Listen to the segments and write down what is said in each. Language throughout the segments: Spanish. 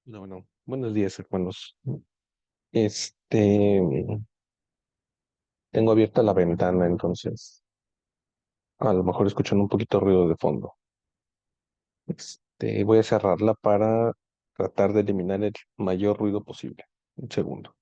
Bueno, buenos días, hermanos. Este, tengo abierta la ventana, entonces a lo mejor escuchan un poquito de ruido de fondo. Voy a cerrarla para tratar de eliminar el mayor ruido posible. Un segundo.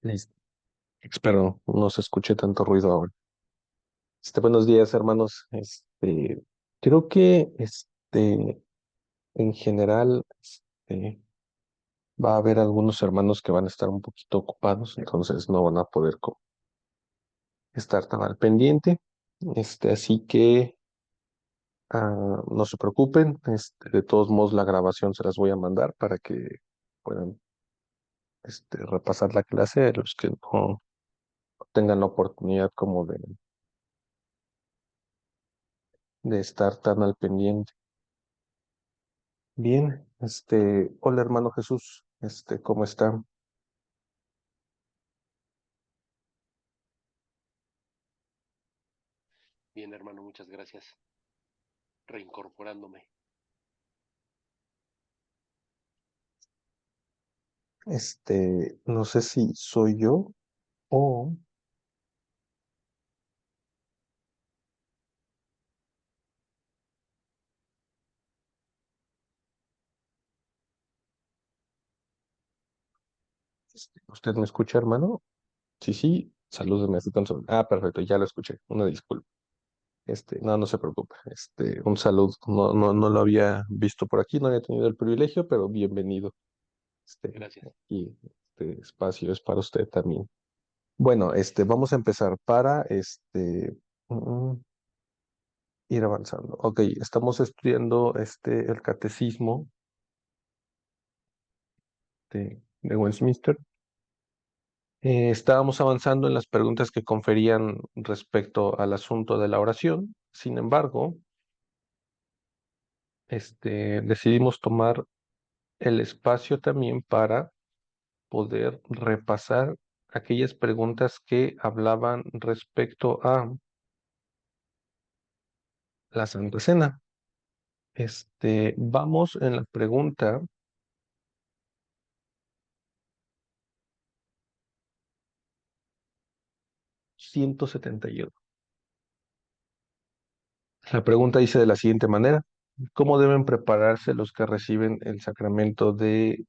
Listo. Espero no se escuche tanto ruido ahora. Buenos días, hermanos. Creo que en general, va a haber algunos hermanos que van a estar un poquito ocupados, entonces no van a poder estar tan al pendiente. Así que no se preocupen. De todos modos, la grabación se las voy a mandar para que puedan repasar la clase a los que no tengan la oportunidad como de estar tan al pendiente. Bien, hola hermano Jesús, ¿cómo está? Bien, hermano, muchas gracias. Reincorporándome. No sé si soy yo o ¿usted me escucha, hermano? Sí, sí, salúdeme así con perfecto, ya lo escuché, una disculpa. No se preocupe. Un saludo. No lo había visto por aquí, no había tenido el privilegio, pero bienvenido. Gracias. Y este espacio es para usted también. Bueno, vamos a empezar para mm, ir avanzando. Ok, estamos estudiando el catecismo de Westminster. Estábamos avanzando en las preguntas que conferían respecto al asunto de la oración. Sin embargo, decidimos tomar el espacio también para poder repasar aquellas preguntas que hablaban respecto a la Santa Cena. Vamos en la pregunta 171. La pregunta dice de la siguiente manera: ¿cómo deben prepararse los que reciben el sacramento de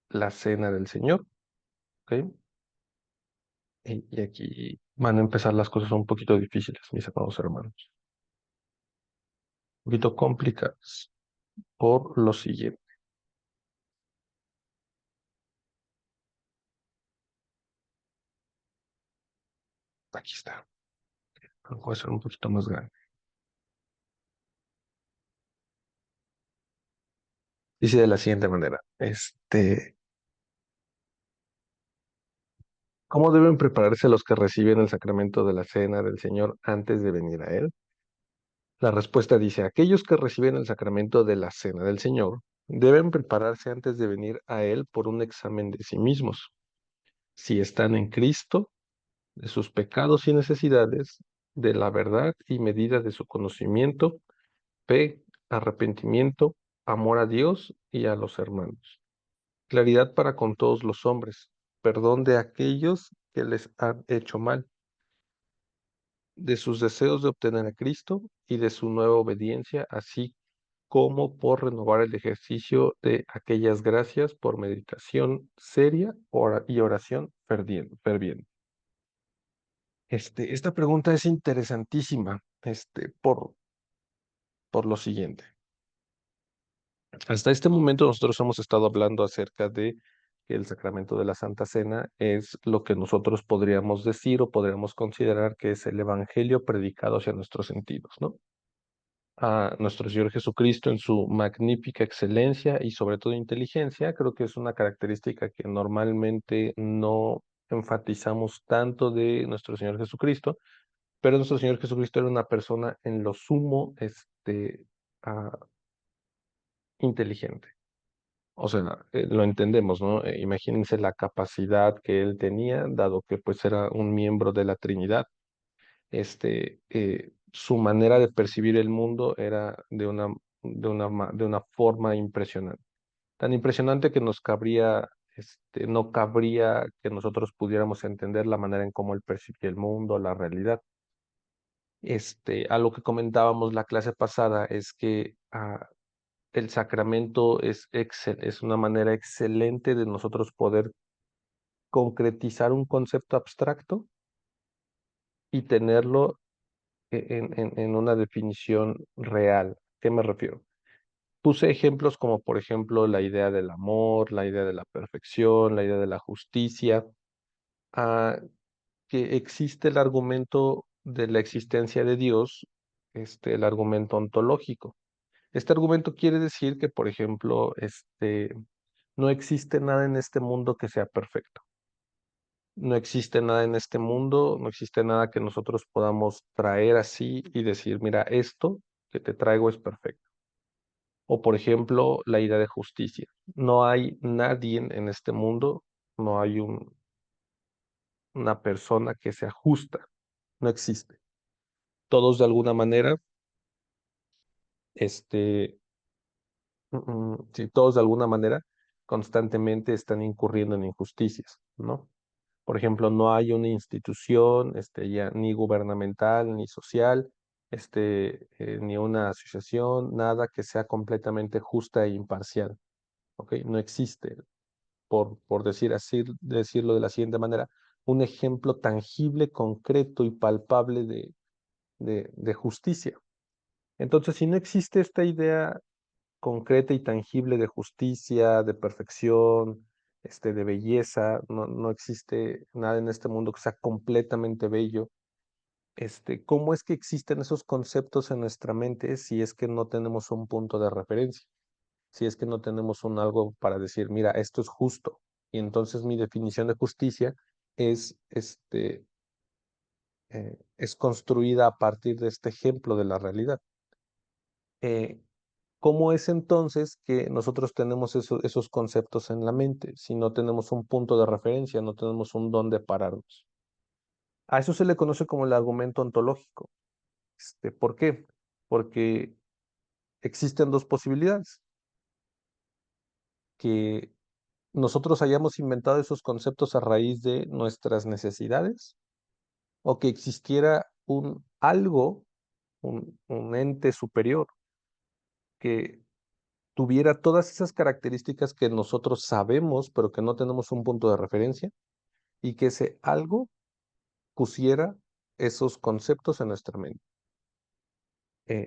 la Cena del Señor? ¿Ok? Y aquí van a empezar las cosas un poquito difíciles, mis amados hermanos. Un poquito complicadas por lo siguiente. Aquí está. Voy a ser un poquito más grande. Dice de la siguiente manera: ¿cómo deben prepararse los que reciben el sacramento de la Cena del Señor antes de venir a Él? La respuesta dice: aquellos que reciben el sacramento de la Cena del Señor deben prepararse antes de venir a Él por un examen de sí mismos. Si están en Cristo, de sus pecados y necesidades, de la verdad y medida de su conocimiento, fe, arrepentimiento, amor a Dios y a los hermanos. Claridad para con todos los hombres, perdón de aquellos que les han hecho mal, de sus deseos de obtener a Cristo y de su nueva obediencia, así como por renovar el ejercicio de aquellas gracias por meditación seria y oración ferviente. Esta pregunta es interesantísima, por lo siguiente. Hasta este momento nosotros hemos estado hablando acerca de que el sacramento de la Santa Cena es lo que nosotros podríamos decir o podríamos considerar que es el evangelio predicado hacia nuestros sentidos, ¿no? a nuestro Señor Jesucristo en su magnífica excelencia y sobre todo inteligencia. Creo que es una característica que normalmente no enfatizamos tanto de nuestro Señor Jesucristo, pero nuestro Señor Jesucristo era una persona en lo sumo, ah, inteligente. O sea, lo entendemos, ¿no? Imagínense la capacidad que él tenía, dado que pues era un miembro de la Trinidad. Su manera de percibir el mundo era de una forma impresionante. Tan impresionante que no cabría que nosotros pudiéramos entender la manera en cómo él percibía el mundo, la realidad. A lo que comentábamos la clase pasada es que el sacramento es una manera excelente de nosotros poder concretizar un concepto abstracto y tenerlo en una definición real. ¿Qué me refiero? Puse ejemplos como, por ejemplo, la idea del amor, la idea de la perfección, la idea de la justicia, ah, que existe el argumento de la existencia de Dios, el argumento ontológico. Este argumento quiere decir que, por ejemplo, no existe nada en este mundo que sea perfecto. No existe nada en este mundo, no existe nada que nosotros podamos traer así y decir, mira, esto que te traigo es perfecto. O por ejemplo, la idea de justicia. No hay nadie en este mundo, no hay una persona que sea justa, no existe. Todos de alguna manera, este, sí, todos de alguna manera constantemente están incurriendo en injusticias, ¿no? Por ejemplo, no hay una institución, ya ni gubernamental, ni social, ni una asociación, nada que sea completamente justa e imparcial, ¿ok? No existe, por decirlo de la siguiente manera, un ejemplo tangible, concreto y palpable de justicia. Entonces, si no existe esta idea concreta y tangible de justicia, de perfección, de belleza, no existe nada en este mundo que sea completamente bello. ¿Cómo es que existen esos conceptos en nuestra mente si es que no tenemos un punto de referencia? Si es que no tenemos un algo para decir, mira, esto es justo. Y entonces mi definición de justicia es, es construida a partir de este ejemplo de la realidad. Eh, ¿Cómo es entonces que nosotros tenemos esos conceptos en la mente si no tenemos un punto de referencia, no tenemos un dónde pararnos? A eso se le conoce como el argumento ontológico. ¿Por qué? Porque existen dos posibilidades. Que nosotros hayamos inventado esos conceptos a raíz de nuestras necesidades o que existiera un algo, un ente superior que tuviera todas esas características que nosotros sabemos, pero que no tenemos un punto de referencia, y que ese algo pusiera esos conceptos en nuestra mente.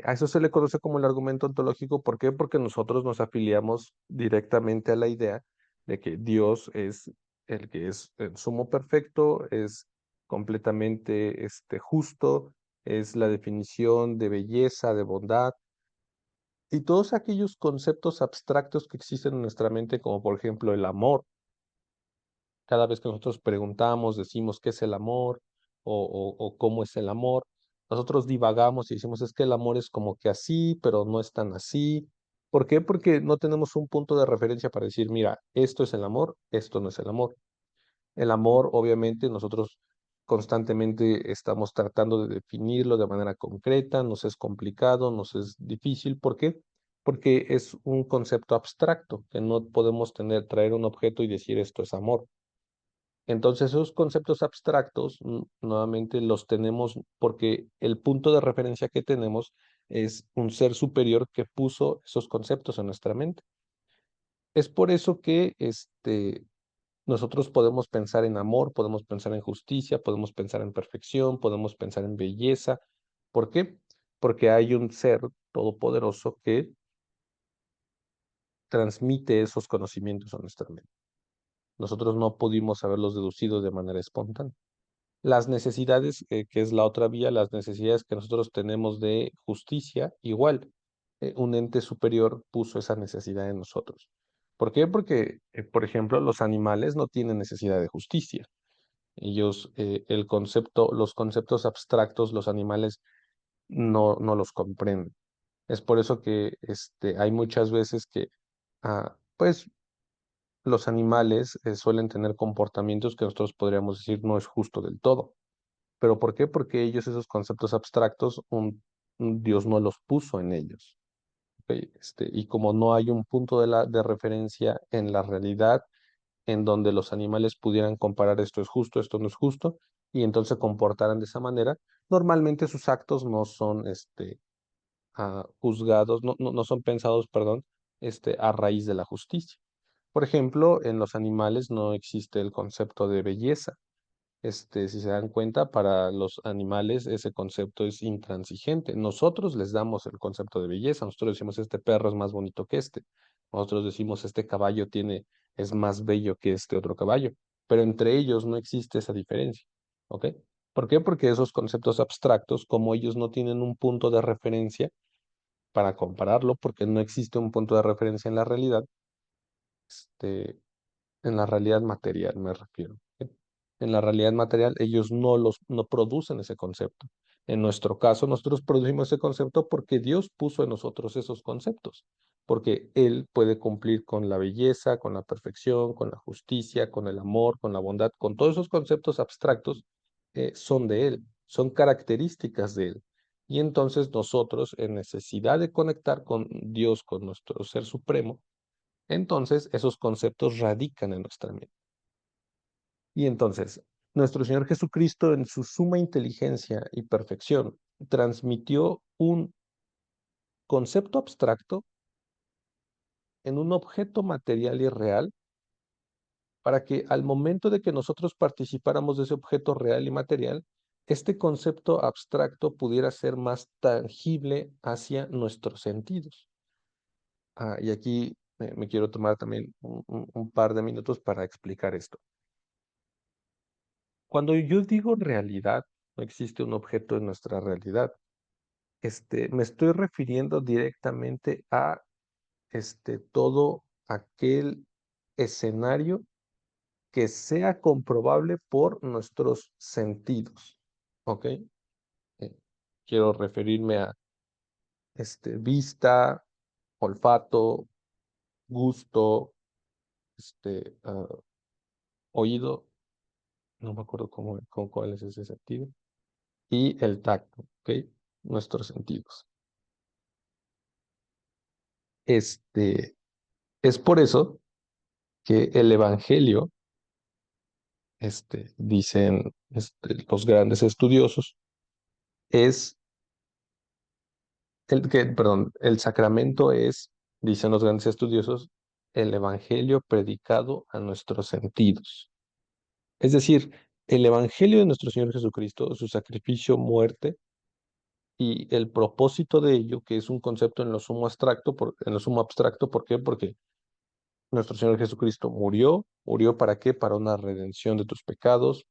A eso se le conoce como el argumento ontológico. ¿Por qué? Porque nosotros nos afiliamos directamente a la idea de que Dios es el que es el sumo perfecto, es completamente justo, es la definición de belleza, de bondad, y todos aquellos conceptos abstractos que existen en nuestra mente, como por ejemplo el amor. Cada vez que nosotros preguntamos, decimos qué es el amor o cómo es el amor, nosotros divagamos y decimos es que el amor es como que así, pero no es tan así. ¿Por qué? Porque no tenemos un punto de referencia para decir, mira, esto es el amor, esto no es el amor. El amor, obviamente, nosotros constantemente estamos tratando de definirlo de manera concreta, nos es complicado, nos es difícil. ¿Por qué? Porque es un concepto abstracto, que no podemos traer un objeto y decir esto es amor. Entonces, esos conceptos abstractos, nuevamente los tenemos porque el punto de referencia que tenemos es un ser superior que puso esos conceptos en nuestra mente. Es por eso que nosotros podemos pensar en amor, podemos pensar en justicia, podemos pensar en perfección, podemos pensar en belleza. ¿Por qué? Porque hay un ser todopoderoso que transmite esos conocimientos a nuestra mente. Nosotros no pudimos haberlos deducido de manera espontánea. Las necesidades, que es la otra vía, las necesidades que nosotros tenemos de justicia, igual, un ente superior puso esa necesidad en nosotros. ¿Por qué? Porque, por ejemplo, los animales no tienen necesidad de justicia. Ellos, los conceptos abstractos, los animales no los comprenden. Es por eso que hay muchas veces que, pues, los animales suelen tener comportamientos que nosotros podríamos decir no es justo del todo. ¿Pero por qué? Porque ellos esos conceptos abstractos, un Dios no los puso en ellos. ¿Ok? Y como no hay un punto de referencia en la realidad en donde los animales pudieran comparar esto es justo, esto no es justo, y entonces se comportaran de esa manera, normalmente sus actos no son juzgados, no son pensados, perdón, a raíz de la justicia. Por ejemplo, en los animales no existe el concepto de belleza. Si se dan cuenta, para los animales ese concepto es intransigente. Nosotros les damos el concepto de belleza. Nosotros decimos, este perro es más bonito que este. Nosotros decimos, este caballo es más bello que este otro caballo. Pero entre ellos no existe esa diferencia. ¿Ok? ¿Por qué? Porque esos conceptos abstractos, como ellos no tienen un punto de referencia para compararlo, porque no existe un punto de referencia este, en la realidad material me refiero. ¿Ok? En la realidad material ellos no producen ese concepto. En nuestro caso, nosotros producimos ese concepto porque Dios puso en nosotros esos conceptos, porque Él puede cumplir con la belleza, con la perfección, con la justicia, con el amor, con la bondad, con todos esos conceptos abstractos, son de Él, son características de Él. Y entonces nosotros, en necesidad de conectar con Dios, con nuestro Ser Supremo, entonces esos conceptos radican en nuestra mente. Y entonces, nuestro Señor Jesucristo, en su suma inteligencia y perfección, transmitió un concepto abstracto en un objeto material y real para que al momento de que nosotros participáramos de ese objeto real y material, este concepto abstracto pudiera ser más tangible hacia nuestros sentidos. Y aquí me quiero tomar también un par de minutos para explicar esto. Cuando yo digo realidad, no existe un objeto en nuestra realidad. Me estoy refiriendo directamente a todo aquel escenario que sea comprobable por nuestros sentidos. ¿Ok? Quiero referirme a vista, olfato, gusto, oído, no me acuerdo cuál es ese sentido, y el tacto, ¿ok? Nuestros sentidos. Es por eso que el Evangelio, dicen los grandes estudiosos, es perdón, el sacramento es, dicen los grandes estudiosos, el Evangelio predicado a nuestros sentidos. Es decir, el Evangelio de nuestro Señor Jesucristo, su sacrificio, muerte y el propósito de ello, que es un concepto en lo sumo abstracto, ¿por qué? Porque nuestro Señor Jesucristo murió ¿para qué? Para una redención de tus pecados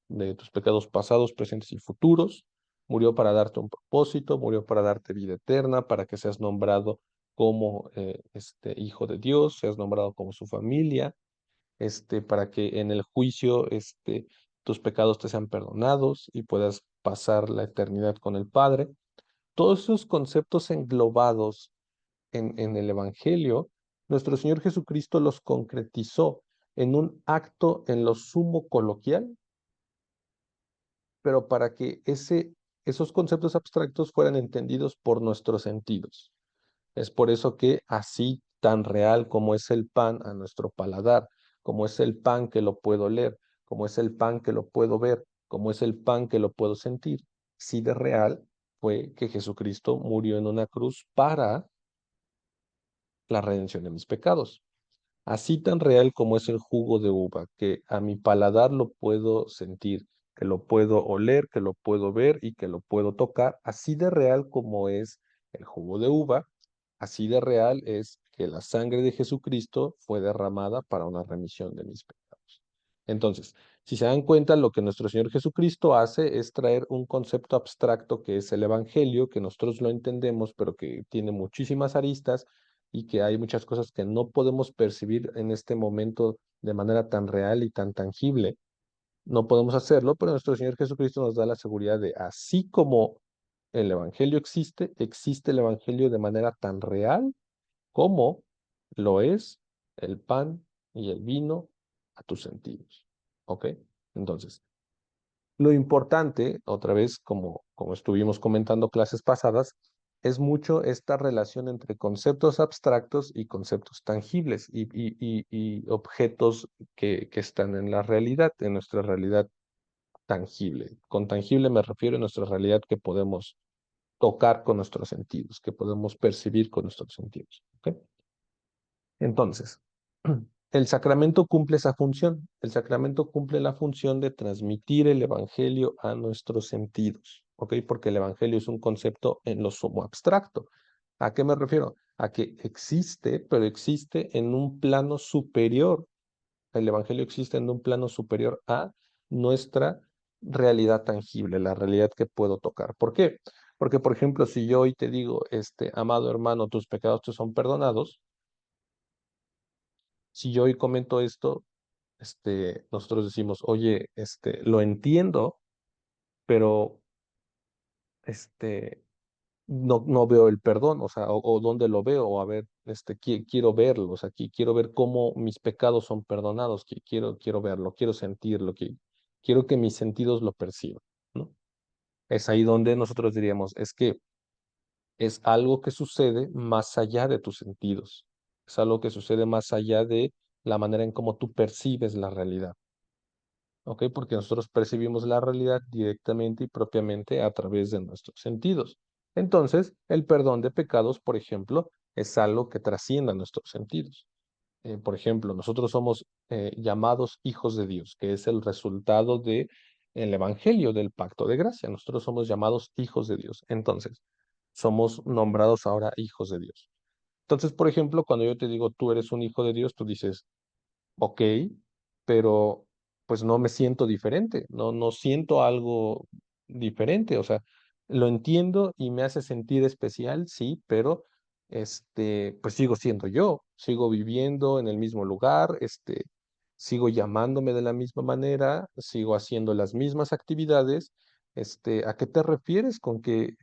pasados, presentes y futuros. Murió para darte un propósito, murió para darte vida eterna, para que seas nombrado como hijo de Dios, seas nombrado como su familia, para que en el juicio tus pecados te sean perdonados y puedas pasar la eternidad con el Padre. Todos esos conceptos englobados en el Evangelio, nuestro Señor Jesucristo los concretizó en un acto en lo sumo coloquial, pero para que esos conceptos abstractos fueran entendidos por nuestros sentidos. Es por eso que así tan real como es el pan a nuestro paladar, como es el pan que lo puedo leer, como es el pan que lo puedo ver, como es el pan que lo puedo sentir, sí de real fue que Jesucristo murió en una cruz para la redención de mis pecados. Así tan real como es el jugo de uva, que a mi paladar lo puedo sentir, que lo puedo oler, que lo puedo ver y que lo puedo tocar, así de real como es el jugo de uva, así de real es que la sangre de Jesucristo fue derramada para una remisión de mis pecados. Entonces, si se dan cuenta, lo que nuestro Señor Jesucristo hace es traer un concepto abstracto que es el Evangelio, que nosotros lo entendemos, pero que tiene muchísimas aristas y que hay muchas cosas que no podemos percibir en este momento de manera tan real y tan tangible. No podemos hacerlo, pero nuestro Señor Jesucristo nos da la seguridad de, así como el Evangelio existe, existe el Evangelio de manera tan real como lo es el pan y el vino a tus sentidos. ¿Ok? Entonces, lo importante, otra vez, como estuvimos comentando clases pasadas, es mucho esta relación entre conceptos abstractos y conceptos tangibles y objetos que están en la realidad, en nuestra realidad tangible. Con tangible me refiero a nuestra realidad que podemos tocar con nuestros sentidos, que podemos percibir con nuestros sentidos. ¿Ok? Entonces, el sacramento cumple esa función. El sacramento cumple la función de transmitir el evangelio a nuestros sentidos, ¿ok? Porque el evangelio es un concepto en lo sumo abstracto. ¿A qué me refiero? A que existe, pero existe en un plano superior. El evangelio existe en un plano superior a nuestra realidad tangible, la realidad que puedo tocar. ¿Por qué? Porque, por ejemplo, si yo hoy te digo, amado hermano, tus pecados te son perdonados, si yo hoy comento esto, nosotros decimos, oye, lo entiendo, pero este, no veo el perdón, o sea, o dónde lo veo, o a ver, quiero verlo, o sea, quiero ver cómo mis pecados son perdonados, quiero verlo, quiero sentirlo, quiero que mis sentidos lo perciban, ¿no? Es ahí donde nosotros diríamos, es que es algo que sucede más allá de tus sentidos, es algo que sucede más allá de la manera en cómo tú percibes la realidad. ¿Ok? Porque nosotros percibimos la realidad directamente y propiamente a través de nuestros sentidos. Entonces, el perdón de pecados, por ejemplo, es algo que trasciende a nuestros sentidos. Por ejemplo, nosotros somos llamados hijos de Dios, que es el resultado de el evangelio del pacto de gracia. Nosotros somos llamados hijos de Dios. Entonces, somos nombrados ahora hijos de Dios. Entonces, por ejemplo, cuando yo te digo tú eres un hijo de Dios, tú dices, ok, pero pues no me siento diferente, no siento algo diferente, o sea, lo entiendo y me hace sentir especial, sí, pero pues sigo siendo yo, sigo viviendo en el mismo lugar, sigo llamándome de la misma manera, sigo haciendo las mismas actividades, ¿a qué te refieres con que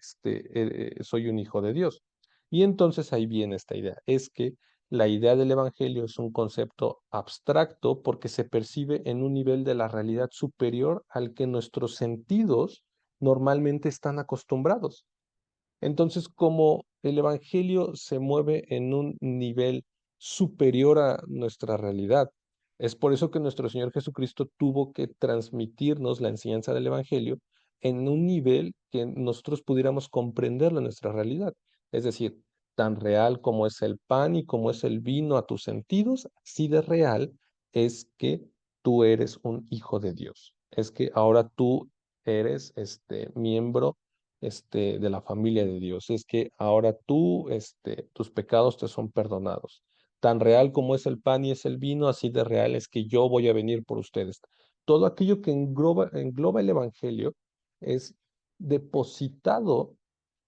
soy un hijo de Dios? Y entonces ahí viene esta idea, es que la idea del evangelio es un concepto abstracto porque se percibe en un nivel de la realidad superior al que nuestros sentidos normalmente están acostumbrados. Entonces, como el Evangelio se mueve en un nivel superior a nuestra realidad, es por eso que nuestro Señor Jesucristo tuvo que transmitirnos la enseñanza del Evangelio en un nivel que nosotros pudiéramos comprenderlo en nuestra realidad. Es decir, tan real como es el pan y como es el vino a tus sentidos, así de real es que tú eres un hijo de Dios. Es que ahora tú eres miembro de la familia de Dios. Es que ahora tú, tus pecados te son perdonados. Tan real como es el pan y es el vino, así de real es que yo voy a venir por ustedes. Todo aquello que engloba el Evangelio es depositado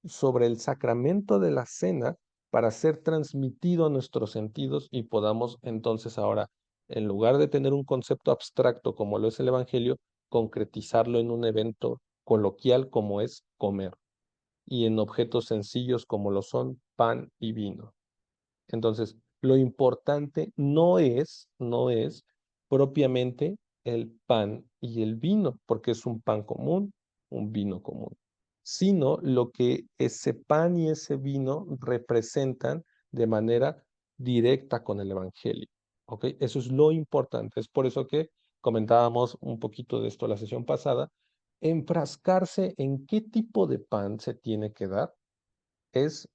sobre el sacramento de la cena para ser transmitido a nuestros sentidos y podamos entonces ahora, en lugar de tener un concepto abstracto como lo es el Evangelio, concretizarlo en un evento coloquial como es comer y en objetos sencillos como lo son pan y vino. Entonces, lo importante no es propiamente el pan y el vino, porque es un pan común, un vino común, sino lo que ese pan y ese vino representan de manera directa con el Evangelio. ¿Ok? Eso es lo importante. Es por eso que comentábamos un poquito de esto la sesión pasada. Enfrascarse en qué tipo de pan se tiene que dar es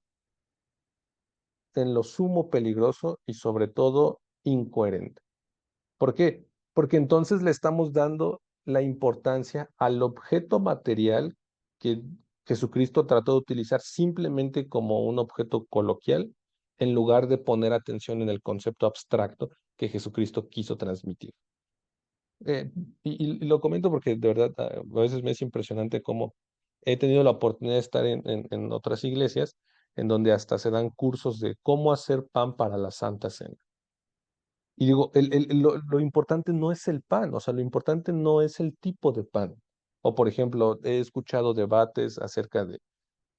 en lo sumo peligroso y sobre todo incoherente. ¿Por qué? Porque entonces le estamos dando la importancia al objeto material que Jesucristo trató de utilizar simplemente como un objeto coloquial en lugar de poner atención en el concepto abstracto que Jesucristo quiso transmitir. Eh, y lo comento porque de verdad a veces me es impresionante cómo he tenido la oportunidad de estar en otras iglesias en donde hasta se dan cursos de cómo hacer pan para la Santa Cena. Y digo, lo importante no es el pan, o sea, lo importante no es el tipo de pan. O por ejemplo, he escuchado debates acerca de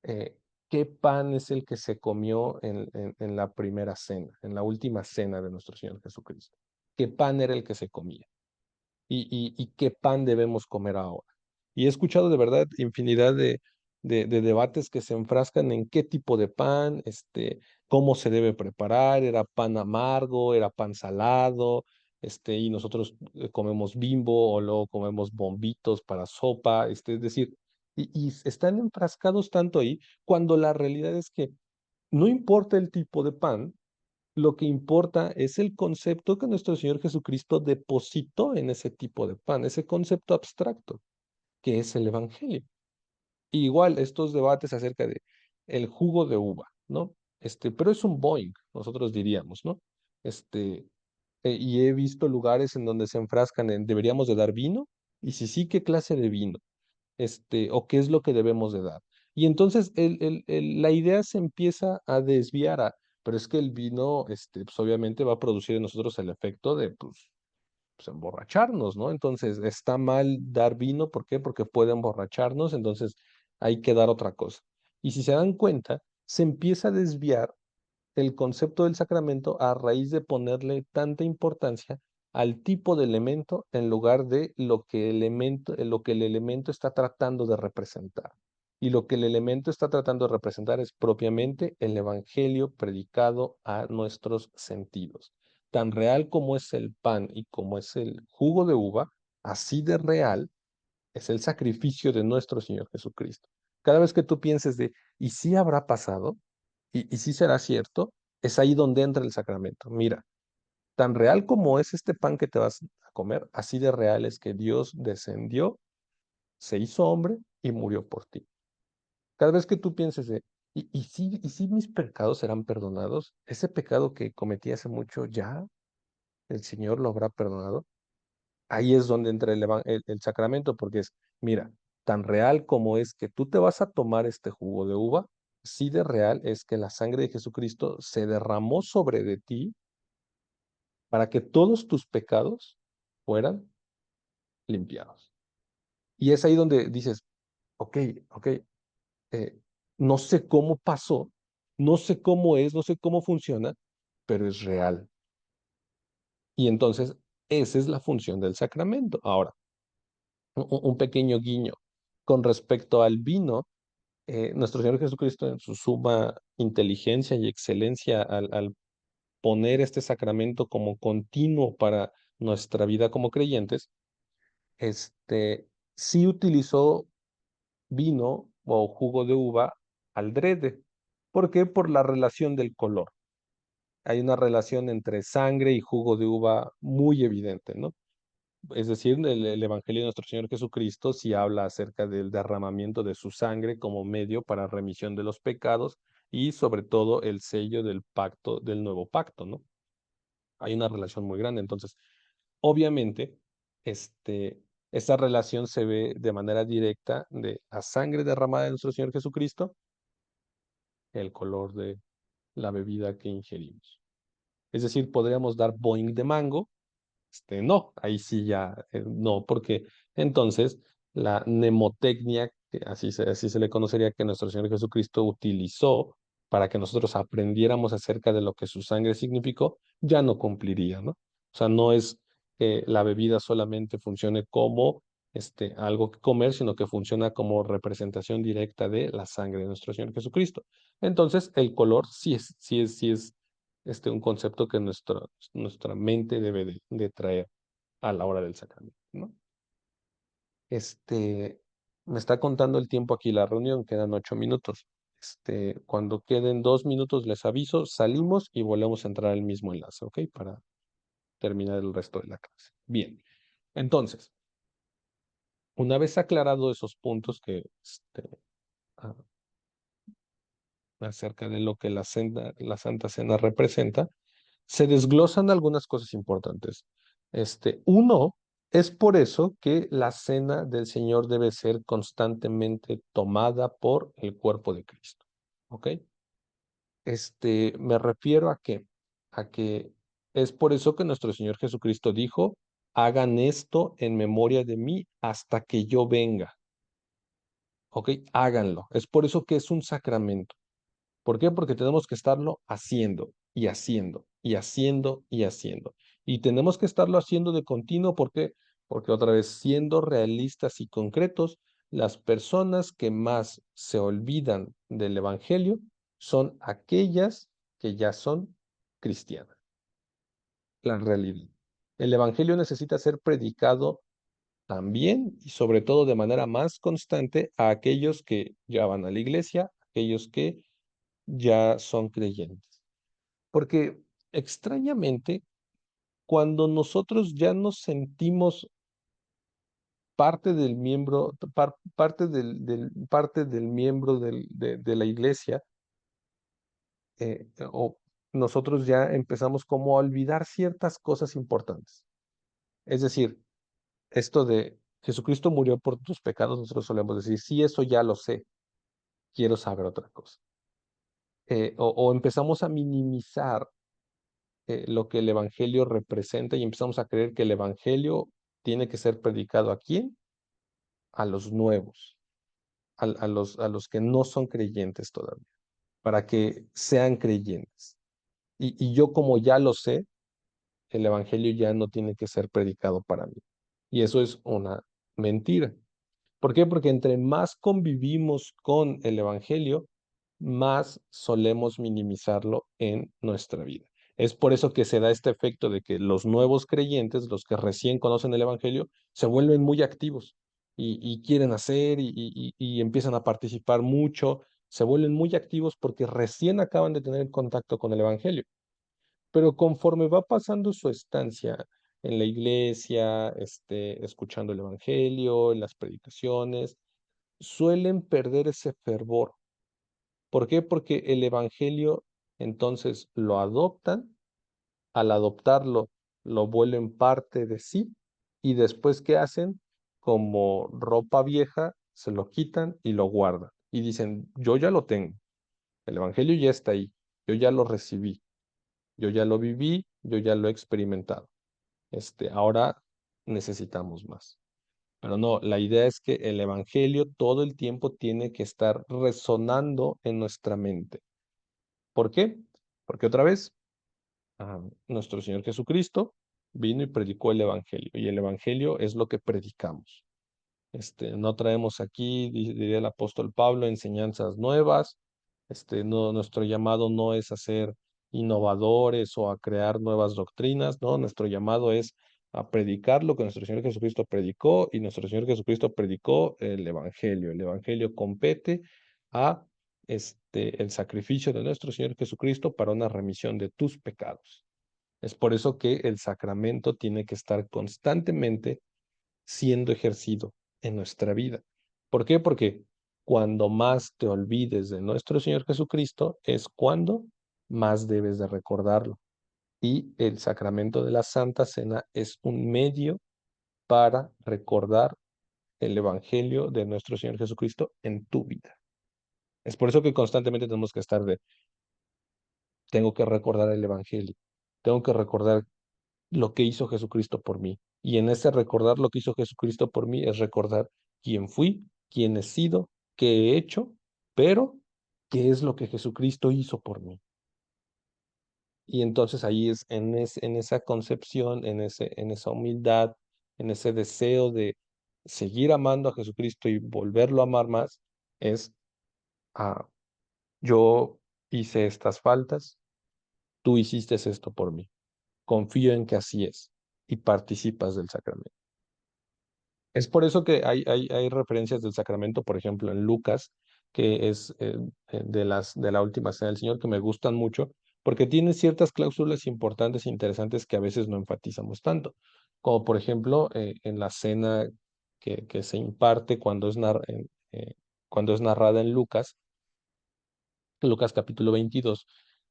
eh, qué pan es el que se comió en la primera cena, en la última cena de nuestro Señor Jesucristo. ¿Qué pan era el que se comía? Y qué pan debemos comer ahora. Y he escuchado de verdad infinidad de debates que se enfrascan en qué tipo de pan, cómo se debe preparar, era pan amargo, era pan salado, y nosotros comemos Bimbo o luego comemos bombitos para sopa, es decir, y están enfrascados tanto ahí cuando la realidad es que no importa el tipo de pan, lo que importa es el concepto que nuestro Señor Jesucristo depositó en ese tipo de pan, ese concepto abstracto, que es el Evangelio. Y igual estos debates acerca de el jugo de uva, ¿no? Pero es un Boeing, nosotros diríamos, ¿no? Este, y he visto lugares en donde se enfrascan en, ¿deberíamos de dar vino? Y si sí, ¿qué clase de vino? O qué es lo que debemos de dar. Y entonces la idea se empieza a desviar pero es que el vino, pues obviamente va a producir en nosotros el efecto de, pues emborracharnos, ¿no? Entonces, está mal dar vino, ¿por qué? Porque puede emborracharnos, entonces hay que dar otra cosa. Y si se dan cuenta, se empieza a desviar el concepto del sacramento a raíz de ponerle tanta importancia al tipo de elemento en lugar de lo que el elemento está tratando de representar. Y lo que el elemento está tratando de representar es propiamente el evangelio predicado a nuestros sentidos. Tan real como es el pan y como es el jugo de uva, así de real es el sacrificio de nuestro Señor Jesucristo. Cada vez que tú pienses de, ¿y si habrá pasado? Y si será cierto? Es ahí donde entra el sacramento. Mira, tan real como es este pan que te vas a comer, así de real es que Dios descendió, se hizo hombre y murió por ti. Cada vez que tú pienses de, y si mis pecados serán perdonados? Ese pecado que cometí hace mucho, ¿ya el Señor lo habrá perdonado? Ahí es donde entra el sacramento, porque es, mira, tan real como es que tú te vas a tomar este jugo de uva, sí de real es que la sangre de Jesucristo se derramó sobre de ti para que todos tus pecados fueran limpiados. Y es ahí donde dices, ok, ok, eh, no sé cómo pasó, no sé cómo es, no sé cómo funciona, pero es real. Y entonces, esa es la función del sacramento. Ahora, un pequeño guiño con respecto al vino. Nuestro Señor Jesucristo en su suma inteligencia y excelencia al poner este sacramento como continuo para nuestra vida como creyentes, sí utilizó vino o jugo de uva aldrede. ¿Por qué? Por la relación del color. Hay una relación entre sangre y jugo de uva muy evidente, ¿no? Es decir, el Evangelio de nuestro Señor Jesucristo sí habla acerca del derramamiento de su sangre como medio para remisión de los pecados y sobre todo el sello del pacto, del nuevo pacto, ¿no? Hay una relación muy grande. Entonces, obviamente, esta relación se ve de manera directa de la sangre derramada de nuestro Señor Jesucristo, el color de la bebida que ingerimos. Es decir, podríamos dar boing de mango. No, ahí sí ya no, porque entonces la mnemotecnia, que así se le conocería, que nuestro Señor Jesucristo utilizó para que nosotros aprendiéramos acerca de lo que su sangre significó, ya no cumpliría, ¿no? O sea, no es que la bebida solamente funcione como algo que comer, sino que funciona como representación directa de la sangre de nuestro Señor Jesucristo. Entonces, el color sí es un concepto que nuestra mente debe de traer a la hora del sacramento, ¿no? Este, Me está contando el tiempo aquí la reunión, quedan 8 minutos. Cuando queden 2 minutos les aviso, salimos y volvemos a entrar al mismo enlace, ¿ok? Para terminar el resto de la clase. Bien, entonces, una vez aclarado esos puntos que, ah, acerca de lo que la Santa Cena representa, se desglosan algunas cosas importantes. Uno, Es por eso que la cena del Señor debe ser constantemente tomada por el cuerpo de Cristo. ¿Ok? Me refiero a que es por eso que nuestro Señor Jesucristo dijo, hagan esto en memoria de mí hasta que yo venga. ¿Ok? Háganlo. Es por eso que es un sacramento. ¿Por qué? Porque tenemos que estarlo haciendo y haciendo y haciendo y haciendo. Y tenemos que estarlo haciendo de continuo. ¿Por qué? Porque otra vez, siendo realistas y concretos, las personas que más se olvidan del Evangelio son aquellas que ya son cristianas. La realidad. El Evangelio necesita ser predicado también y sobre todo de manera más constante a aquellos que ya van a la iglesia, aquellos que ya son creyentes. Porque extrañamente, cuando nosotros ya nos sentimos parte del miembro, parte del miembro de la iglesia, o nosotros ya empezamos como a olvidar ciertas cosas importantes. Es decir, esto de Jesucristo murió por tus pecados, nosotros solemos decir, sí, eso ya lo sé, quiero saber otra cosa. O empezamos a minimizar lo que el Evangelio representa y empezamos a creer que el Evangelio tiene que ser predicado ¿a quién? A los nuevos, a los que no son creyentes todavía, para que sean creyentes. Y yo como ya lo sé, el Evangelio ya no tiene que ser predicado para mí. Y eso es una mentira. ¿Por qué? Porque entre más convivimos con el Evangelio, más solemos minimizarlo en nuestra vida. Es por eso que se da este efecto de que los nuevos creyentes, los que recién conocen el Evangelio, se vuelven muy activos y quieren hacer y empiezan a participar mucho, se vuelven muy activos porque recién acaban de tener contacto con el Evangelio. Pero conforme va pasando su estancia en la iglesia, escuchando el Evangelio, en las predicaciones, suelen perder ese fervor. ¿Por qué? Porque el Evangelio entonces lo adoptan, al adoptarlo lo vuelven parte de sí y después ¿qué hacen? Como ropa vieja, se lo quitan y lo guardan y dicen, yo ya lo tengo, el Evangelio ya está ahí, yo ya lo recibí, yo ya lo viví, yo ya lo he experimentado. Ahora necesitamos más. Pero no, la idea es que el Evangelio todo el tiempo tiene que estar resonando en nuestra mente. ¿Por qué? Porque otra vez, nuestro Señor Jesucristo vino y predicó el Evangelio, y el Evangelio es lo que predicamos. No traemos aquí, diría el apóstol Pablo, enseñanzas nuevas. No, nuestro llamado no es a ser innovadores o a crear nuevas doctrinas, no, nuestro llamado es a predicar lo que nuestro Señor Jesucristo predicó y nuestro Señor Jesucristo predicó el Evangelio. El Evangelio compete a el sacrificio de nuestro Señor Jesucristo para una remisión de tus pecados. Es por eso que el sacramento tiene que estar constantemente siendo ejercido en nuestra vida. ¿Por qué? Porque cuando más te olvides de nuestro Señor Jesucristo es cuando más debes de recordarlo. Y el sacramento de la Santa Cena es un medio para recordar el Evangelio de nuestro Señor Jesucristo en tu vida. Es por eso que constantemente tenemos que estar tengo que recordar el Evangelio, tengo que recordar lo que hizo Jesucristo por mí. Y en ese recordar lo que hizo Jesucristo por mí es recordar quién fui, quién he sido, qué he hecho, pero qué es lo que Jesucristo hizo por mí. Y entonces ahí es en esa concepción, en esa humildad, en ese deseo de seguir amando a Jesucristo y volverlo a amar más, es, ah, yo hice estas faltas, tú hiciste esto por mí. Confío en que así es y participas del sacramento. Es por eso que hay referencias del sacramento, por ejemplo, en Lucas, que es de la última cena del Señor, que me gustan mucho, porque tiene ciertas cláusulas importantes e interesantes que a veces no enfatizamos tanto, como por ejemplo en la cena que se imparte cuando es narrada en Lucas, Lucas capítulo 22.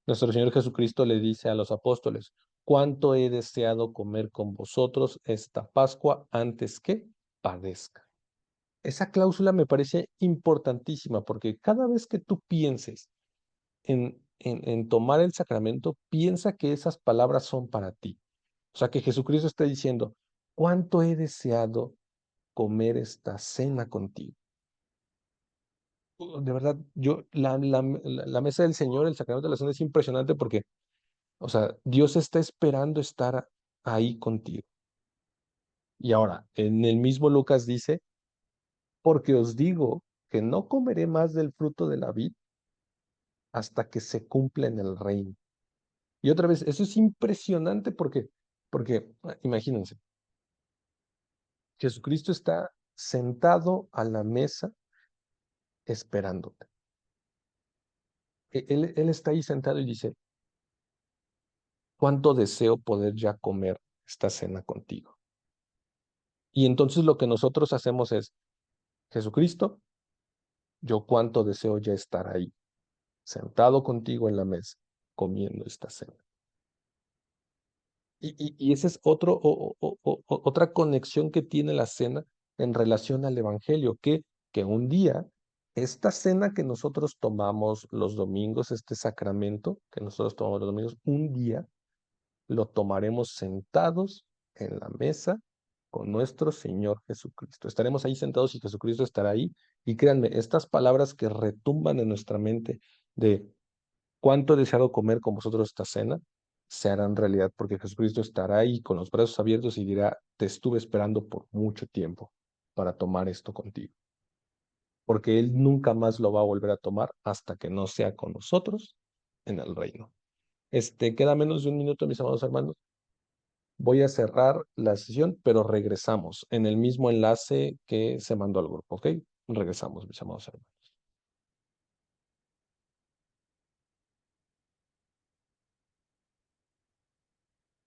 Nuestro Señor Jesucristo le dice a los apóstoles, cuánto he deseado comer con vosotros esta Pascua antes que padezca. Esa cláusula me parece importantísima porque cada vez que tú pienses en tomar el sacramento, piensa que esas palabras son para ti. O sea, que Jesucristo está diciendo, cuánto he deseado comer esta cena contigo. De verdad, la mesa del Señor, el sacramento de la cena es impresionante porque, o sea, Dios está esperando estar ahí contigo. Y ahora, en el mismo Lucas dice, porque os digo que no comeré más del fruto de la vid hasta que se cumpla en el reino. Y otra vez, eso es impresionante porque imagínense, Jesucristo está sentado a la mesa esperándote. Él está ahí sentado y dice, cuánto deseo poder ya comer esta cena contigo. Y entonces lo que nosotros hacemos es, Jesucristo, yo cuánto deseo ya estar ahí, sentado contigo en la mesa, comiendo esta cena. Y esa es otra conexión que tiene la cena en relación al Evangelio, que un día, esta cena que nosotros tomamos los domingos, este sacramento que nosotros tomamos los domingos, un día lo tomaremos sentados en la mesa con nuestro Señor Jesucristo. Estaremos ahí sentados y Jesucristo estará ahí. Y créanme, estas palabras que retumban en nuestra mente de cuánto he deseado comer con vosotros esta cena, se harán realidad porque Jesucristo estará ahí con los brazos abiertos y dirá, te estuve esperando por mucho tiempo para tomar esto contigo. Porque Él nunca más lo va a volver a tomar hasta que no sea con nosotros en el reino. Queda menos de un minuto, mis amados hermanos. Voy a cerrar la sesión, pero regresamos en el mismo enlace que se mandó al grupo, ¿ok? Regresamos, mis amados hermanos.